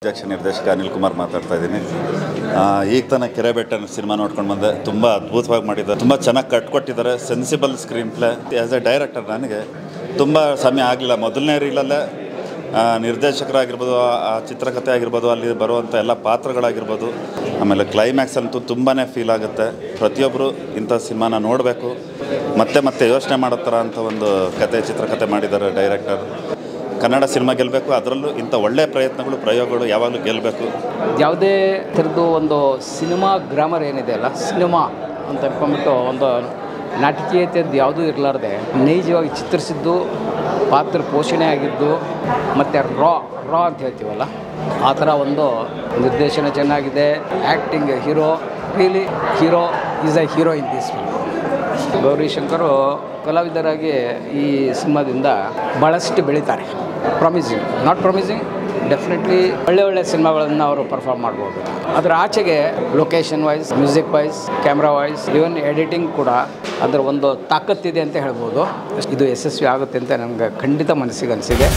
ನಿರ್ದೇಶಕ ಅನಿಲ್ ಕುಮಾರ್ ಮಾತಾಡ್ತಾ ಇದ್ದೀನಿ. ಈಗ ತನಕ ಕೆರೆಬೆಟ್ಟ ಸಿನಿಮಾ ನೋಡ್ಕೊಂಡು ಬಂದೆ. ತುಂಬ ಅದ್ಭುತವಾಗಿ ಮಾಡಿದ್ದಾರೆ, ತುಂಬ ಚೆನ್ನಾಗಿ ಕಟ್ಕೊಟ್ಟಿದ್ದಾರೆ. Sensible screenplay. As a director ನನಗೆ ತುಂಬ ಸಮಯ ಆಗಲಿಲ್ಲ. ಮೊದಲನೇ ರೀಲಲ್ಲೇ ನಿರ್ದೇಶಕರಾಗಿರ್ಬೋದು, ಆ ಚಿತ್ರಕಥೆ ಆಗಿರ್ಬೋದು, ಅಲ್ಲಿ ಬರುವಂಥ ಎಲ್ಲ ಪಾತ್ರಗಳಾಗಿರ್ಬೋದು, ಆಮೇಲೆ ಕ್ಲೈಮ್ಯಾಕ್ಸ್ ಅಂತೂ ತುಂಬಾ ಫೀಲ್ ಆಗುತ್ತೆ. ಪ್ರತಿಯೊಬ್ಬರು ಇಂಥ ಸಿನಿಮಾನ ನೋಡಬೇಕು, ಮತ್ತೆ ಮತ್ತೆ ಯೋಚನೆ ಮಾಡೋ ಥರ ಅಂತ ಒಂದು ಚಿತ್ರಕಥೆ ಮಾಡಿದ್ದಾರೆ ಡೈರೆಕ್ಟರ್. ಕನ್ನಡ ಸಿನಿಮಾ ಗೆಲ್ಲಬೇಕು, ಅದರಲ್ಲೂ ಇಂಥ ಒಳ್ಳೆಯ ಪ್ರಯೋಗಗಳು ಯಾವಾಗಲೂ ಗೆಲ್ಲಬೇಕು. ಯಾವುದೇ ಥರದ್ದು ಒಂದು ಸಿನಿಮಾ ಗ್ರಾಮರ್ ಏನಿದೆ ಅಲ್ಲ, ಸಿನಿಮಾ ಅಂತ ಅನ್ಕೊಂಡ್ಬಿಟ್ಟು ಒಂದು ನಾಟಕೀಯತೆಯದ್ದು ಯಾವುದೂ ಇರಲಾರ್ದೆ ನೈಜವಾಗಿ ಚಿತ್ರಿಸಿದ್ದು, ಪಾತ್ರ ಪೋಷಣೆ ಆಗಿದ್ದು, ಮತ್ತು ರಾ ಅಂತ ಹೇಳ್ತೀವಲ್ಲ, ಆ ಥರ ಒಂದು ನಿರ್ದೇಶನ ಚೆನ್ನಾಗಿದೆ. Acting hero is a hero in this film. Gowri Shankar ಕಲಾವಿದರಾಗಿ ಈ ಸಿನಿಮಾದಿಂದ ಭಾಳಷ್ಟು ಬೆಳೀತಾರೆ. ನಾಟ್ ಪ್ರಾಮಿಸಿಂಗ್, ಡೆಫಿನೆಟ್ಲಿ ಒಳ್ಳೆ ಸಿನಿಮಾಗಳನ್ನು ಅವರು ಪರ್ಫಾರ್ಮ್ ಮಾಡ್ಬೋದು. ಅದರ ಆಚೆಗೆ location wise, music wise, camera wise, even editing ಕೂಡ ಅದರ ಒಂದು ತಾಕತ್ತಿದೆ ಅಂತ ಹೇಳ್ಬೋದು. ಇದು ಯಶಸ್ವಿ ಆಗುತ್ತೆ ಅಂತ ನನಗೆ ಖಂಡಿತ ಮನಸ್ಸಿಗೆ ಅನಿಸಿದೆ.